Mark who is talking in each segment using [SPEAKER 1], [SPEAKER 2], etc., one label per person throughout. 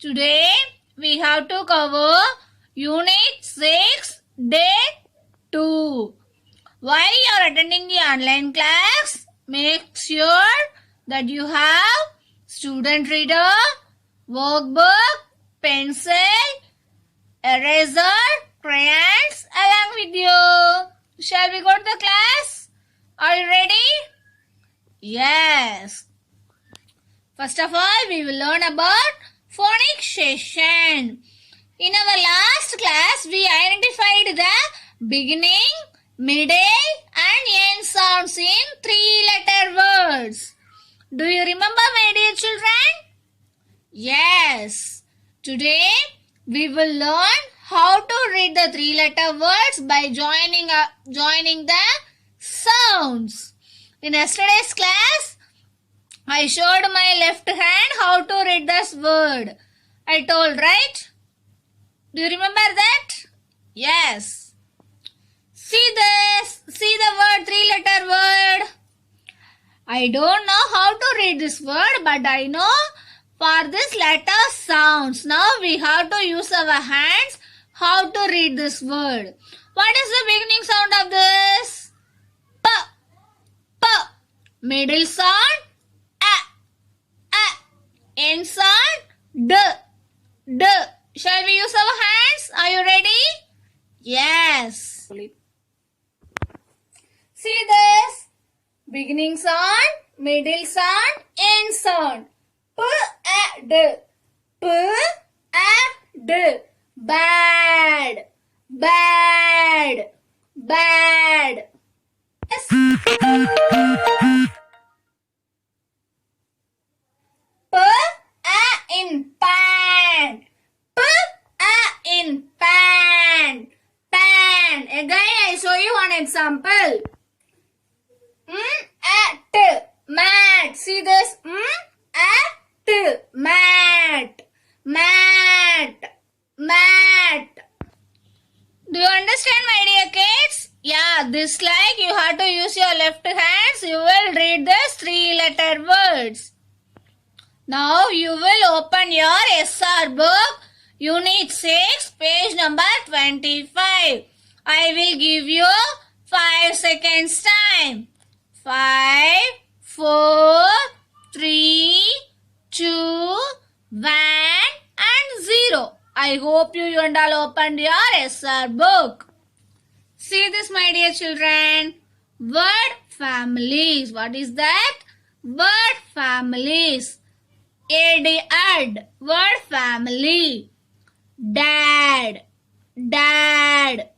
[SPEAKER 1] Today we have to cover Unit 6, Day 2. While you are attending the online class, make sure that you have student reader, workbook, pencil, eraser, crayons along with you. Shall we go to the class? Are you ready? Yes. First of all, we will learn about phonics. In our last class, we identified the beginning, middle and end sounds in 3-letter words. Do you remember, my dear children? Yes. Today, we will learn how to read the 3-letter words by joining the sounds. In yesterday's class, I showed my left hand how to read this word. I told, right? Do you remember that? Yes. See this. See the word, 3-letter word. I don't know how to read this word, but I know for this letter sounds. Now we have to use our hands how to read this word. What is the beginning sound of this? P. P. Middle sound? End sound? D. D. Shall we use our hands? Are you ready? Yes. See this? Beginning sound, middle sound, end sound. P, A, D. P, A, D. Bad. Bad. Bad. Yes. P, A in pan. P, A in pan. Pan. Again, I show you one example. At mat. See this? At mat. Mat. Mat. Do you understand, my dear kids? Yeah, this like you have to use your left hands. You will read these 3-letter words. Now you will open your SR book, Unit 6, page number 25. I will give you 5 seconds time. 5, 4, 3, 2, 1 and 0. I hope you and all opened your SR book. See this, my dear children. Word families. What is that? Word families. Add. Word family. Dad. Dad.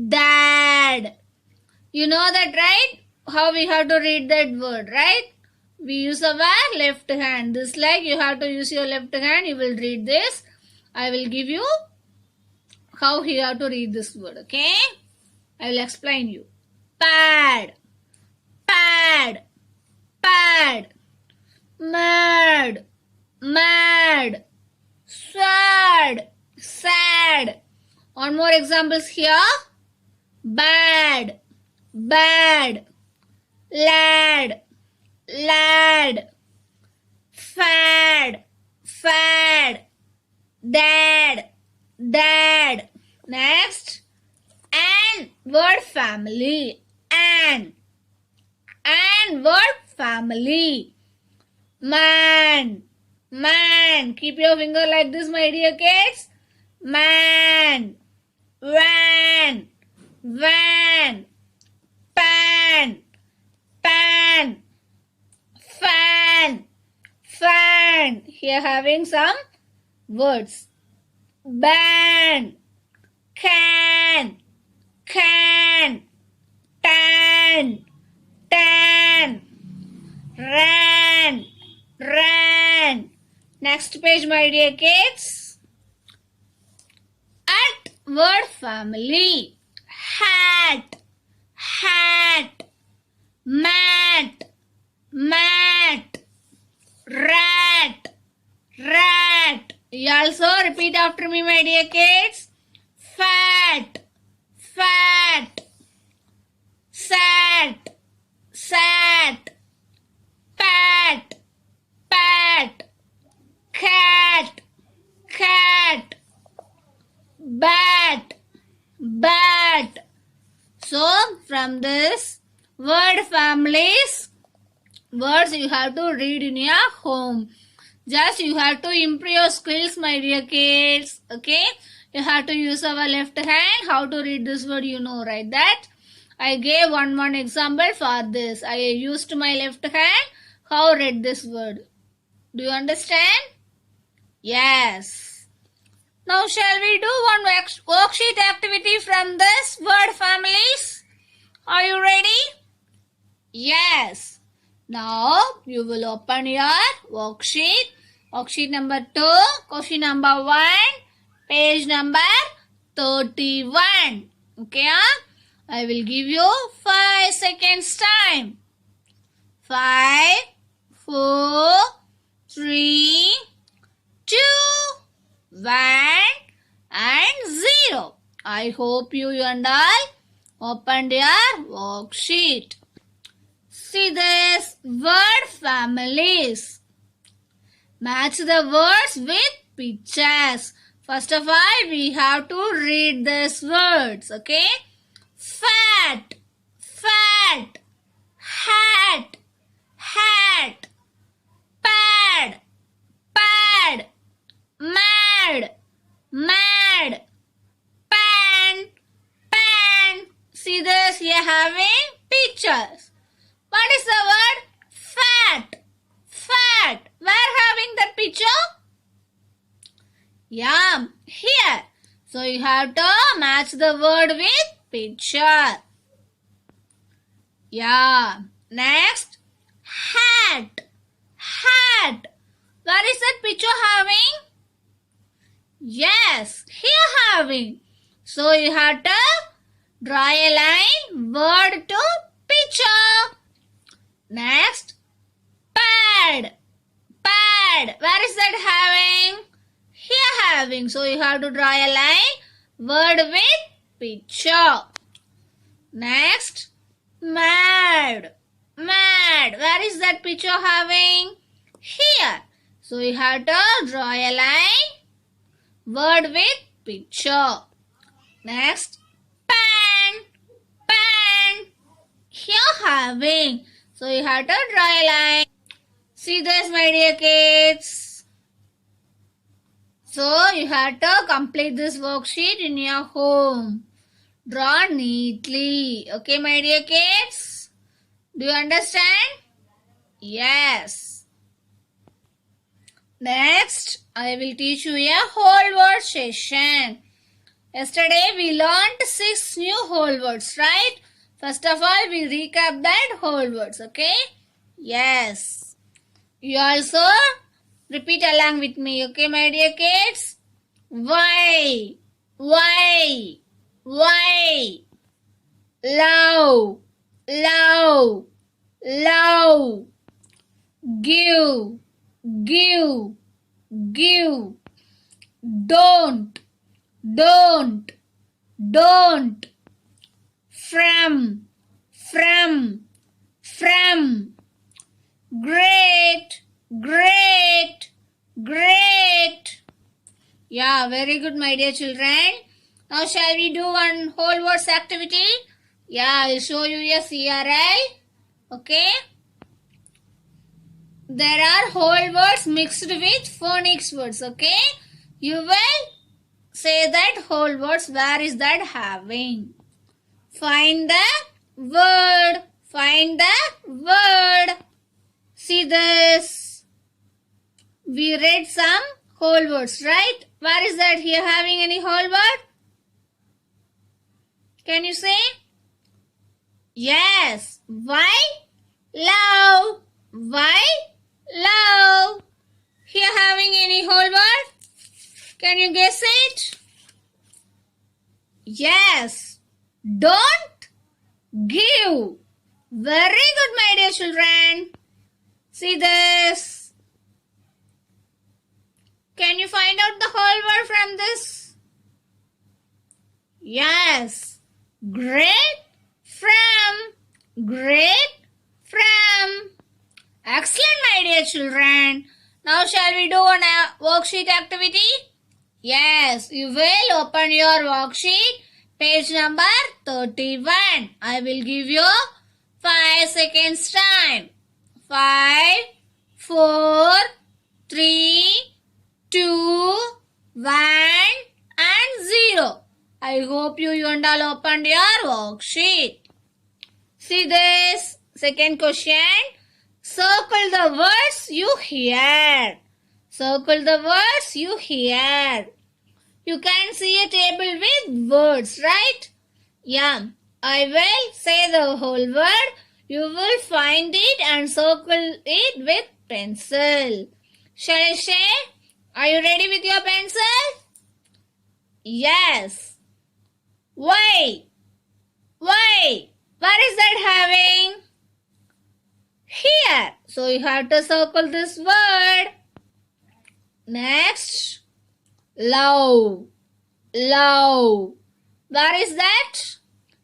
[SPEAKER 1] Dad. You know that, right? How we have to read that word, right? We use our left hand. This like you have to use your left hand. You will read this. I will give you how you have to read this word, okay? I will explain you. Pad. Pad. Pad. Mad. Mad. Sad. Sad. One more examples here. Bad. Bad. Lad. Lad. Fad. Fad. Dad. Dad. Next. And word family. And word family. Man. Man. Keep your finger like this, my dear kids. Man. Van. Van. Pan. Pan. Fan. Fan. Here having some words. Ban. Can. Can. Tan. Tan. Ran. Ran. Next page, my dear kids. At word family. Hat. Hat. Mat. Mat. Rat. Rat. You also repeat after me, my dear kids. Fat. Fat. Sat. Sat. Pat. Pat. Cat. Cat. from this word families. Words you have to read in your home. Just you have to improve your skills, my dear kids. Okay? You have to use our left hand. How to read this word, you know, right? That I gave one example for this. I used my left hand. How read this word? Do you understand? Yes. Now shall we do one worksheet activity from this word families? Are you ready? Yes. Now you will open your worksheet. Worksheet number 2, question number 1, page number 31. Okay? I will give you 5 seconds time. 5, 4, 3, 2, 1 and 0. I hope you and I opened your worksheet. See this word families. Match the words with pictures. First of all, we have to read these words. Okay? Fat, fat, hat, hat, pad, pad, mad, mad, pan, pan. See this? Here having pictures. What is the word? Fat, fat. Where having that picture? Yeah, here. So you have to match the word with picture. Yeah. Next, hat, hat. Where is that picture having? Yes, here having. So you have to draw a line, word to picture. Next, pad, pad. Where is that having? Here having. So you have to draw a line, word with picture. Next, mad, mad. Where is that picture having? Here. So you have to draw a line, word with picture. Next, pan, pan. Here having. So you have to draw a line. See this, my dear kids. So you have to complete this worksheet in your home. Draw neatly. Okay, my dear kids? Do you understand? Yes. Next, I will teach you a whole word session. Yesterday we learned 6 new whole words, right? First of all, we recap that whole words, okay? Yes. You also repeat along with me, okay, my dear kids? Why? Why? Why? Love, love, love. Give, give, give. Don't, don't, don't. From, from, from. Great, great, great. Yeah, very good, my dear children. Now shall we do one whole words activity? Yeah, I'll show you a CRL. Okay. There are whole words mixed with phonics words. Okay. You will say that whole words. Where is that having? Find the word. Find the word. See this. We read some whole words, right? Where is that here having any whole word? Can you say? Yes. Why? Love. Why? Love. Here having any whole word? Can you guess it? Yes. Don't give. Very good, my dear children. See this. Can you find out the whole word from this? Yes. Great from. Great from. Excellent, my dear children. Now shall we do an worksheet activity? Yes, you will open your worksheet, Page number 31. I will give you 5 seconds time. 5, 4, 3, 2, 1 and 0. I hope you and all opened your worksheet. See this second question. Circle the words you hear. Circle the words you hear. You can see a table with words, right? Yeah. I will say the whole word. You will find it and circle it with pencil. Shall I say? Are you ready with your pencil? Yes. Why? Why? What is that having? Here. So you have to circle this word. Next. Love. Love. What is that?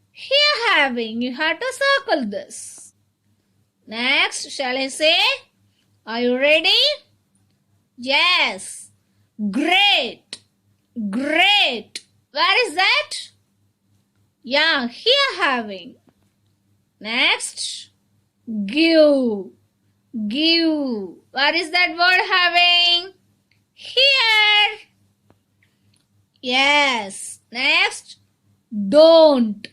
[SPEAKER 1] Here having. You have to circle this. Next. Shall I say? Are you ready? Yes. Great. Great. Where is that? Yeah, here having. Next. Give. Give. What is that word having? Here. Yes. Next. Don't.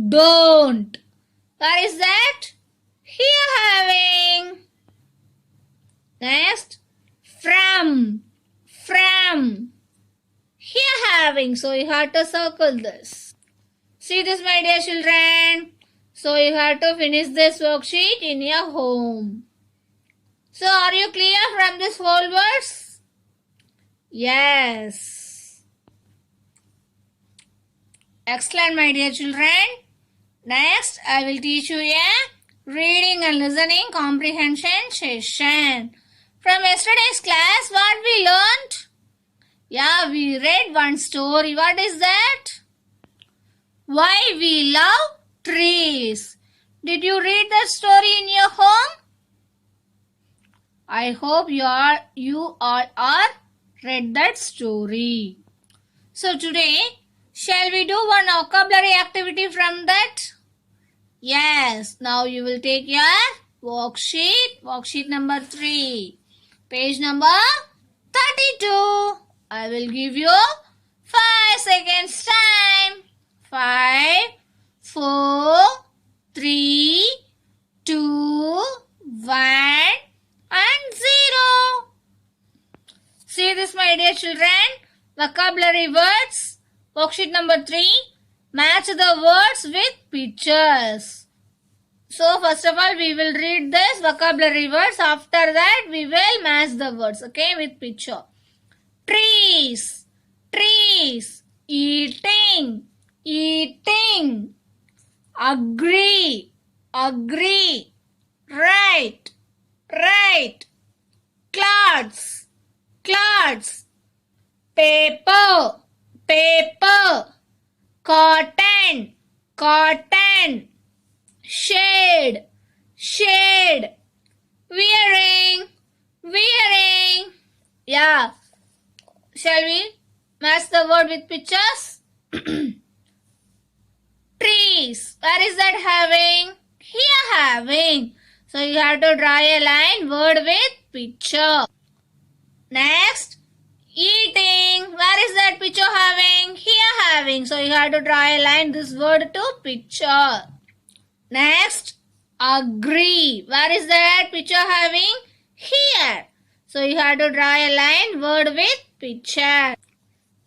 [SPEAKER 1] Don't. What is that? Here having. Next. From. From. Here having. So you have to circle this. See this, my dear children. So you have to finish this worksheet in your home. So are you clear from this whole verse? Yes. Excellent, my dear children. Next, I will teach you a reading and listening comprehension session. From yesterday's class, what we learned? Yeah, we read one story. What is that? Why we love trees. Did you read that story in your home? I hope you all are read that story. So today, shall we do one vocabulary activity from that? Yes. Now you will take your worksheet number 3, page number 32. I will give you 5 seconds time. 5, 4, 3, 2, 1 and 0. See this, my dear children. Vocabulary words. Worksheet number 3. Match the words with pictures. So first of all, we will read this vocabulary words. After that, we will match the words, okay, with picture. Trees. Trees. Eating. Eating. Agree. Agree. Right. Right. Clouds. Clouds. Paper. Paper. Cotton. Cotton. Shade. Shade. Wearing. Wearing. Yeah. Shall we match the word with pictures? Trees. Where is that having? Here having. So you have to draw a line word with picture. Next. Eating. Where is that picture having? Here having. So you have to draw a line this word to picture. Next. Agree. Where is that picture having? Here. So you have to draw a line word with picture.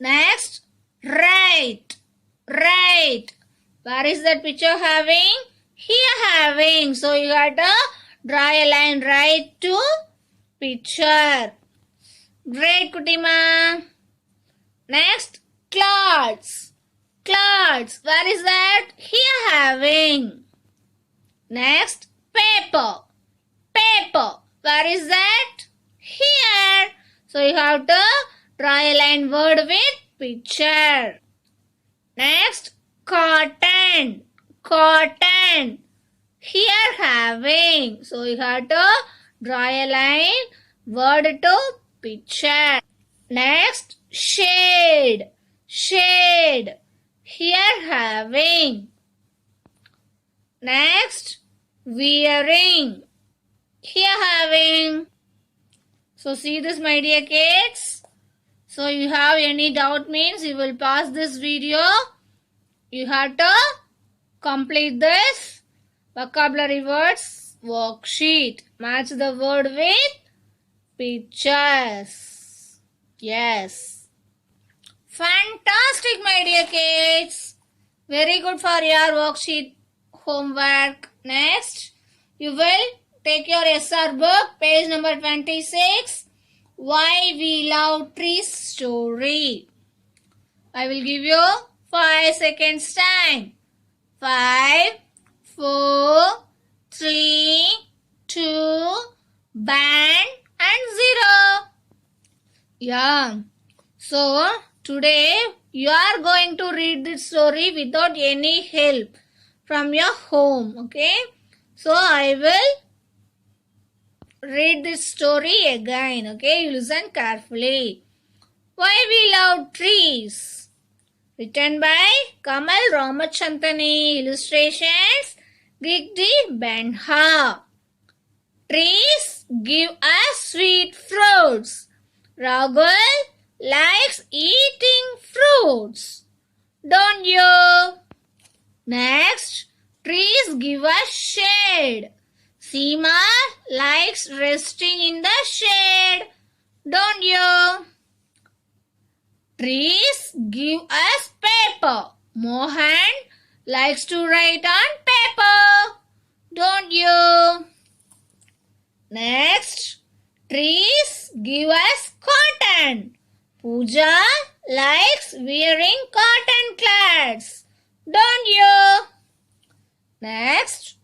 [SPEAKER 1] Next. Right. Right. Where is that picture having? Here having. So you have to draw a line right to picture. Great, Kutima. Next. Clouds. Clouds. Where is that? Here having. Next. Paper. Paper. Where is that? Here. So you have to draw a line word with picture. Next. Cotton. Cotton. Here having. So you have to draw a line word to picture. Next. Shade. Shade. Here having. Next, wearing. Here having. So see this, my dear kids. So you have any doubt means you will pause this video. You have to complete this vocabulary words worksheet. Match the word with pictures. Yes. Fantastic, my dear kids. Very good for your worksheet homework. Next, you will take your SR book, page number 26. Why we love trees story. I will give you 5 seconds time. 5, 4, 3, 2, band and 0. Yeah. So, today you are going to read this story without any help from your home. Okay. So, I will read this story again. Okay. You listen carefully. Why we love trees. Written by Kamal Ramachandani. Illustrations Gigdi Benha. Trees give us sweet fruits. Rahul likes eating fruits. Don't you? Next, trees give us shade. Seema likes resting in the shade. Don't you? Trees give us paper. Mohan likes to write on paper. Don't you? Next, trees give us cotton. Pooja likes wearing cotton clothes. Don't you? Next,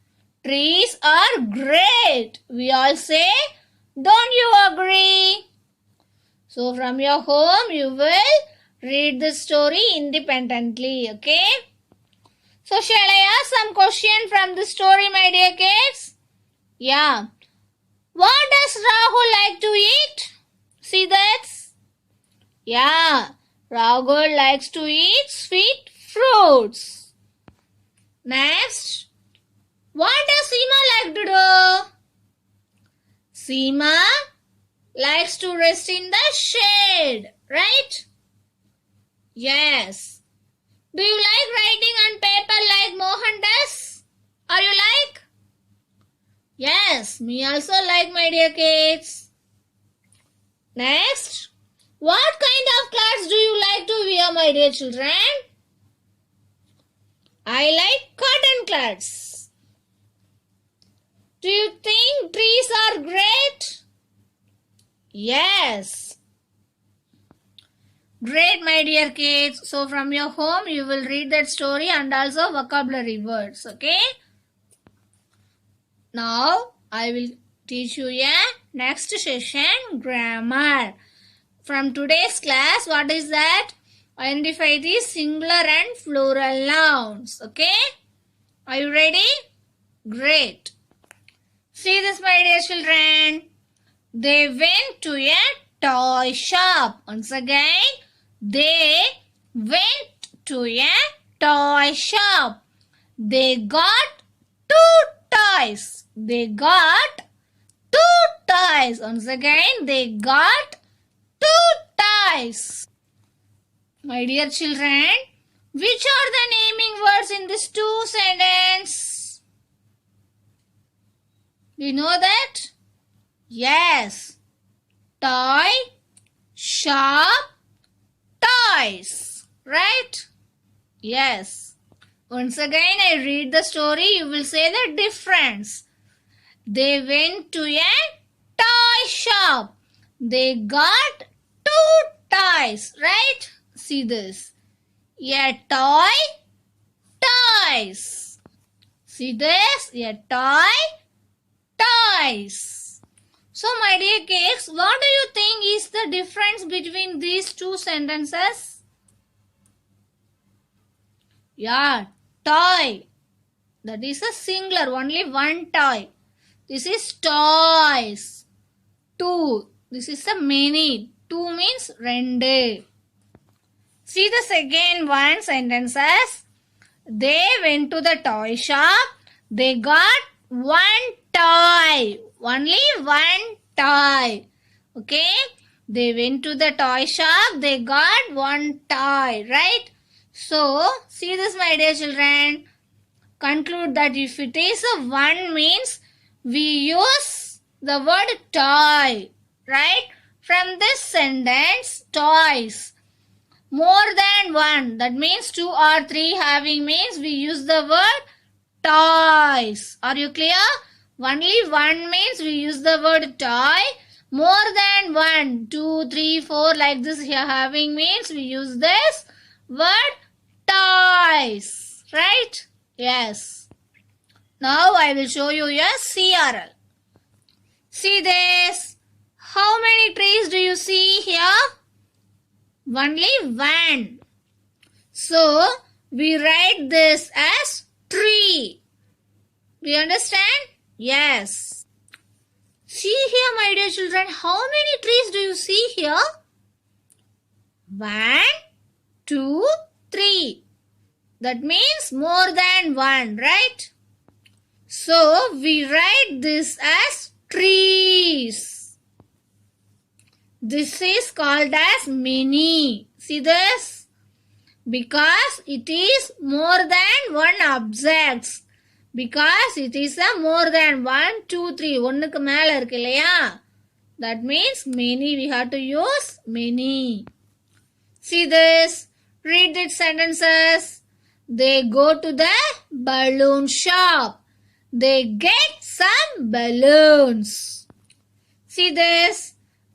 [SPEAKER 1] trees are great. We all say, don't you agree? So from your home, you will read the story independently. Okay? So shall I ask some question from the story, my dear kids? Yeah. What does Rahul like to eat? See that? Yeah. Rahul likes to eat sweet fruits. Next. What does Seema like to do? Seema likes to rest in the shade, right? Yes. Do you like writing on paper like Mohan does? Or you like? Yes, me also like, my dear kids. Next, what kind of clothes do you like to wear, my dear children? I like cotton clothes. Do you think trees are great? Yes. Great, my dear kids. So from your home, you will read that story and also vocabulary words. Okay? Now, I will teach you a next session, grammar. From today's class, what is that? Identify the singular and plural nouns. Okay? Are you ready? Great. See this, my dear children. They went to a toy shop. Once again, they went to a toy shop. They got 2 toys. They got 2 toys. Once again, they got 2 toys. My dear children, which are the naming words in this 2 sentence? Do you know that? Yes. Toy, shop, toys. Right? Yes. Once again, I read the story. You will say the difference. They went to a toy shop. They got 2 toys. Right? See this. A toy, toys. See this? A toy, toys. So, my dear kids, what do you think is the difference between these 2 sentences? Yeah, toy. That is a singular, only one toy. This is toys. 2. This is a many. 2 means rendu. See the second one sentences. They went to the toy shop. They got one toy. Only one toy. Okay. They went to the toy shop. They got one toy. Right? So, see this, my dear children. Conclude that if it is a one means we use the word toy. Right? From this sentence, toys. More than one. That means 2 or 3 having means we use the word toys. Are you clear? Only one means we use the word toy. More than 1, 2, 3, 4 like this here having means we use this word toys. Right? Yes. Now I will show you a CRL. See this. How many trees do you see here? Only one. So, we write this as tree. Do you understand? Yes. See here, my dear children, how many trees do you see here? 1, 2, 3. That means more than one, right? So, we write this as trees. This is called as many. See this? Because it is more than one objects. Because it is a more than 1, 2, 3. ஒன்னுக்கு மேல இருக்கு இல்லையா? That means many. We have to use many. See this? Read these sentences. They go to the balloon shop. They get some balloons. See this?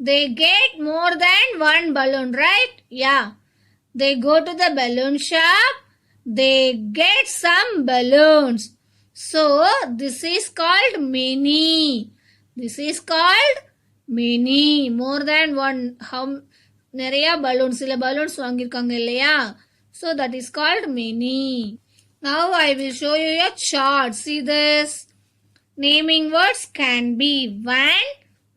[SPEAKER 1] They get more than one balloon, right? Yeah. They go to the balloon shop. They get some balloons. So, this is called many. This is called many. More than one. How நிறைய balloons சில balloons வாங்கிருக்காங்க இல்லையா? So, that is called many. Now, I will show you a chart. See this? Naming words can be one,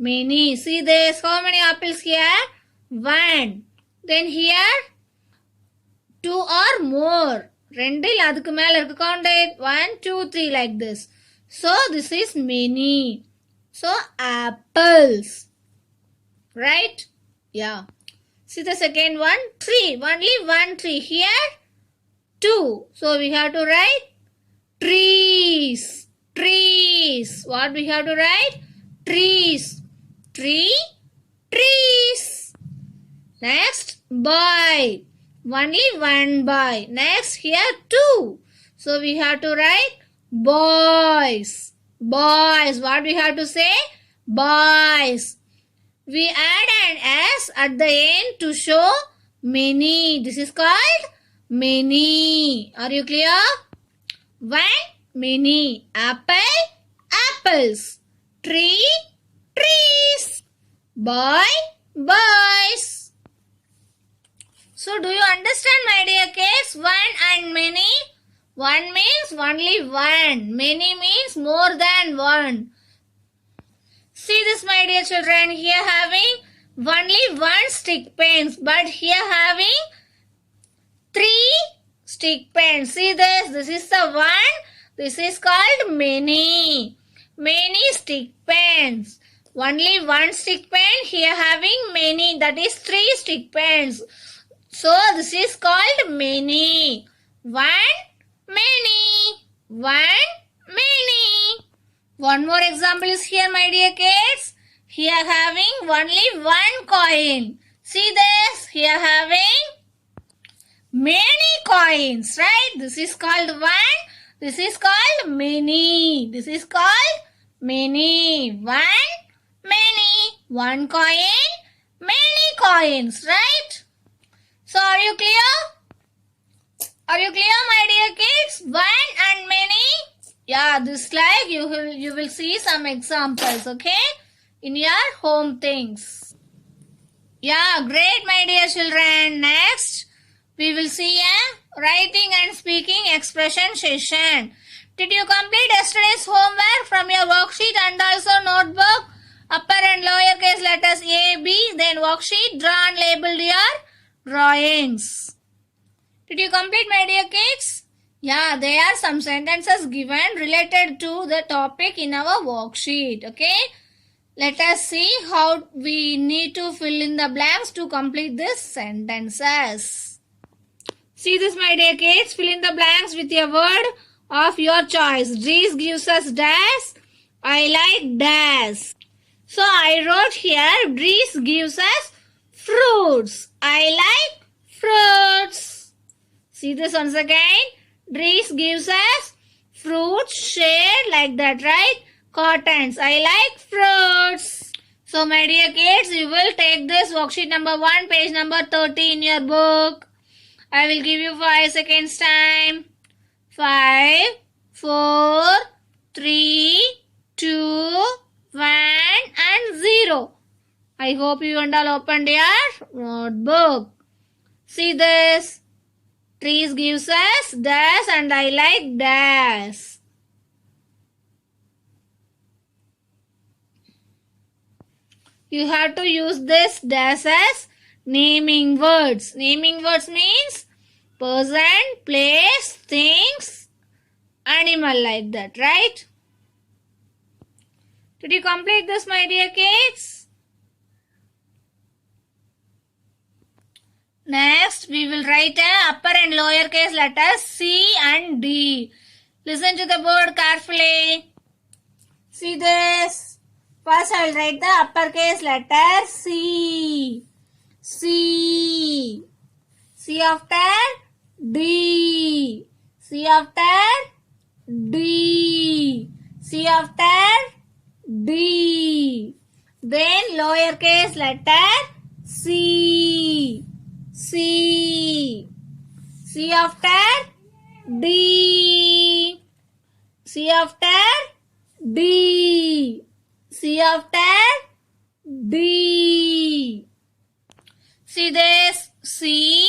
[SPEAKER 1] many. See this? How many apples here? One. Then here, 2 or more. ரெண்டில் அதுக்கு மேல இருக்கு. Count it. 1, 2, 3 like this. So, this is many. So, apples. Right? Yeah. See the second one? Tree. Only one tree. Here, 2. So, we have to write trees. Trees. What we have to write? Trees. Tree. Trees. Next, boy. Only one boy. Next, here 2. So, we have to write boys. Boys. What we have to say? Boys. We add an S at the end to show many. This is called many. Are you clear? One, many. Apple, apples. Tree, trees. Boy, boys. So, do you understand, my dear kids? One and many. One means only one. Many means more than one. See this, my dear children. Here having only one stick pens, but here having 3 stick pens. See this? This is the one. This is called many. Many stick pens. Only one stick pen. Here having many. That is 3 stick pens. So, this is called many. One, many. One, many. One more example is here, my dear kids. Here having only one coin. See this? Here having many coins, right? This is called one. This is called many. This is called many. One, many. One coin, many coins, right? So, are you clear? Are you clear, my dear kids? One and many. Yeah, this slide you will see some examples, okay? In your home things. Yeah, great, my dear children. Next, we will see a writing and speaking expression session. Did you complete yesterday's homework from your worksheet and also notebook? Upper and lower case letters A, B, then worksheet, draw and labeled your drawings. Did you complete, my dear kids? Yeah, there are some sentences given related to the topic in our worksheet. Okay. Let us see how we need to fill in the blanks to complete these sentences. See this, my dear kids. Fill in the blanks with a word of your choice. This gives us dash. I like dash. So I wrote here, this gives us fruits. I like fruits. See this once again. This gives us fruits shade like that, right? Cottons. I like fruits. So my dear kids, you will take this worksheet number 1, page number 30 in your book. I will give you 5 seconds time. 5, 4, 3, 2, 1 and 0. I hope you and all opened your notebook. See this. Trees gives us dash and I like dash. You have to use this dash as naming words. Naming words means person, place, things, animal like that, right? Did you complete this, my dear kids? Next, we will write a upper and lower case letters C and D. Listen to the board carefully. See this. First, I will write the uppercase letter C. C. C after D. C after D. C after D. Then lowercase letter C. C. C after D. C after D. C after D. See this. C,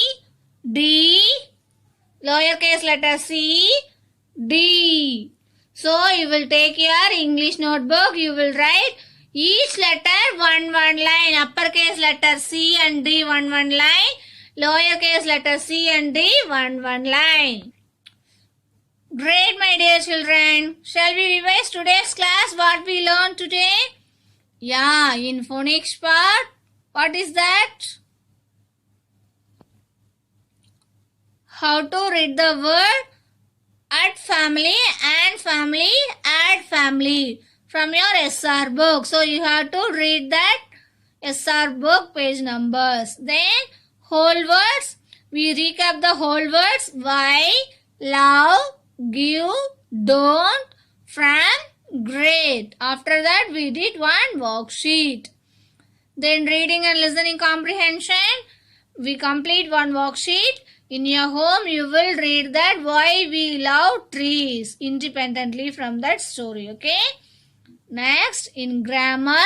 [SPEAKER 1] D, lowercase letter C, D. So you will take your English notebook. You will write each letter one line. Uppercase letter C and D one line. Lowercase letter C and D one line. Great, my dear children. Shall we revise today's class? What we learned today? Yeah, in phonics part. What is that? How to read the word at family and family, add family from your SR book. So you have to read that SR book page numbers. Then whole words. We recap the whole words. Why, love, give, don't, from, great. After that we did one worksheet. Then reading and listening comprehension. We complete one worksheet. In your home, you will read that why we love trees independently from that story. Okay. Next, in grammar,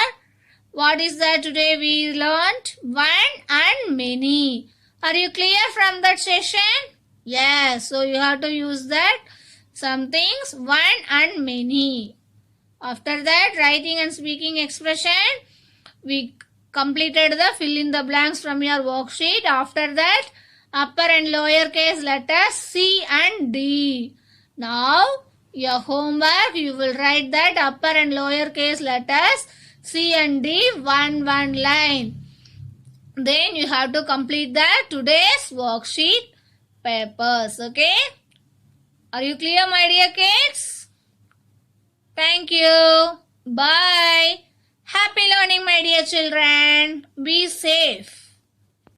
[SPEAKER 1] what is that today we learnt? One and many. Are you clear from that session? Yes. So you have to use that some things one and many. After that, writing and speaking expression. We completed the fill in the blanks from your worksheet. After that, upper and lower case letters C and D. Now, your homework, you will write that upper and lower case letters C and D one line. Then you have to complete that today's worksheet papers. Okay? Are you clear, my dear kids? Thank you. Bye. Happy learning, my dear children. Be safe.